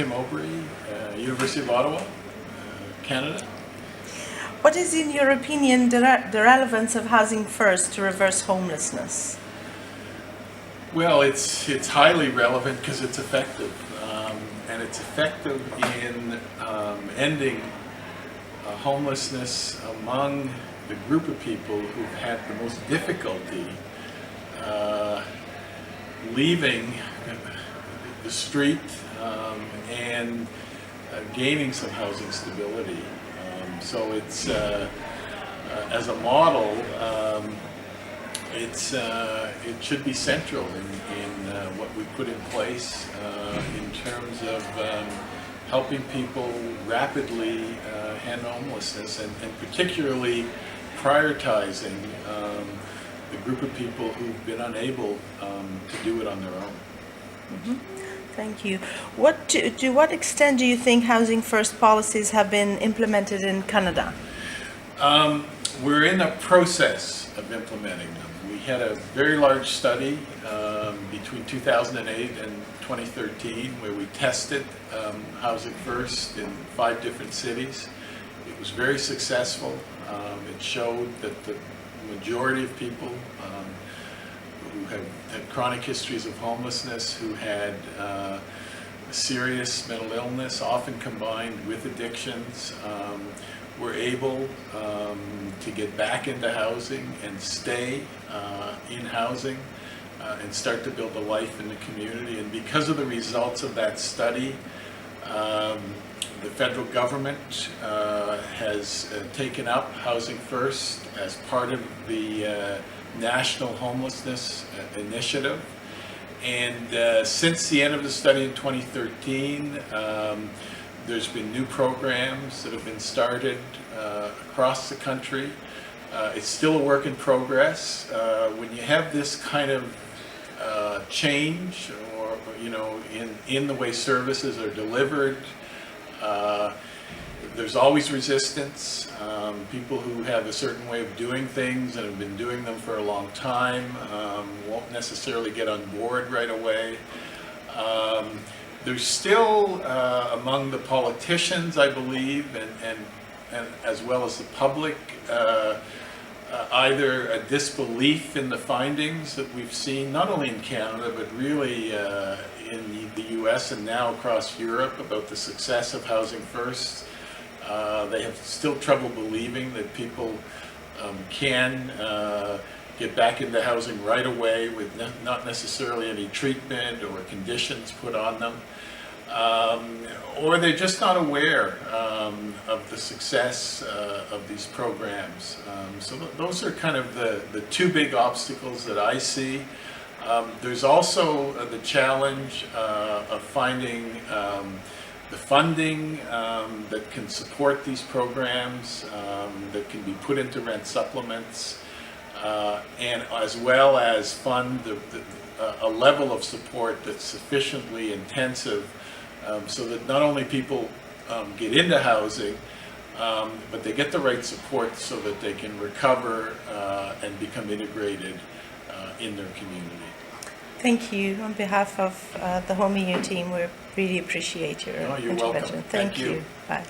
Tim Aubry, University of Ottawa, Canada. What is, in your opinion, the relevance of Housing First to reverse homelessness? Well, it's highly relevant because it's effective, and it's effective in ending homelessness among the group of people who've had the most difficulty leaving the street and gaining some housing stability. So it's as a model, it should be central in what we put in place in terms of helping people rapidly end homelessness, and particularly prioritizing the group of people who've been unable to do it on their own. Mm-hmm. Thank you. To what extent do you think Housing First policies have been implemented in Canada? We're in a process of implementing them. We had a very large study between 2008 and 2013 where we tested Housing First in 5 different cities. It was very successful. It showed that the majority of people who had chronic histories of homelessness, who had serious mental illness, often combined with addictions, were able to get back into housing and stay in housing and start to build a life in the community. And because of the results of that study, the federal government has taken up Housing First as part of the National Homelessness Initiative. And since the end of the study in 2013, there's been new programs that have been started across the country. It's still a work in progress. When you have this kind of change, or in the way services are delivered, there's always resistance. People who have a certain way of doing things and have been doing them for a long time won't necessarily get on board right away. There's still among the politicians, I believe, and as well as the public, either a disbelief in the findings that we've seen, not only in Canada, but really in the US and now across Europe, about the success of Housing First. They have still trouble believing that people can get back into housing right away with not necessarily any treatment or conditions put on them. Or they're just not aware of the success of these programs. So those are kind of the 2 big obstacles that I see. There's also the challenge of finding the funding that can support these programs, that can be put into rent supplements, and as well as fund a level of support that's sufficiently intensive so that not only people get into housing, but they get the right support so that they can recover and become integrated in their community. Thank you. On behalf of the Home EU team, we really appreciate your Oh, you're intervention. welcome. Thank Thank you. you. Bye.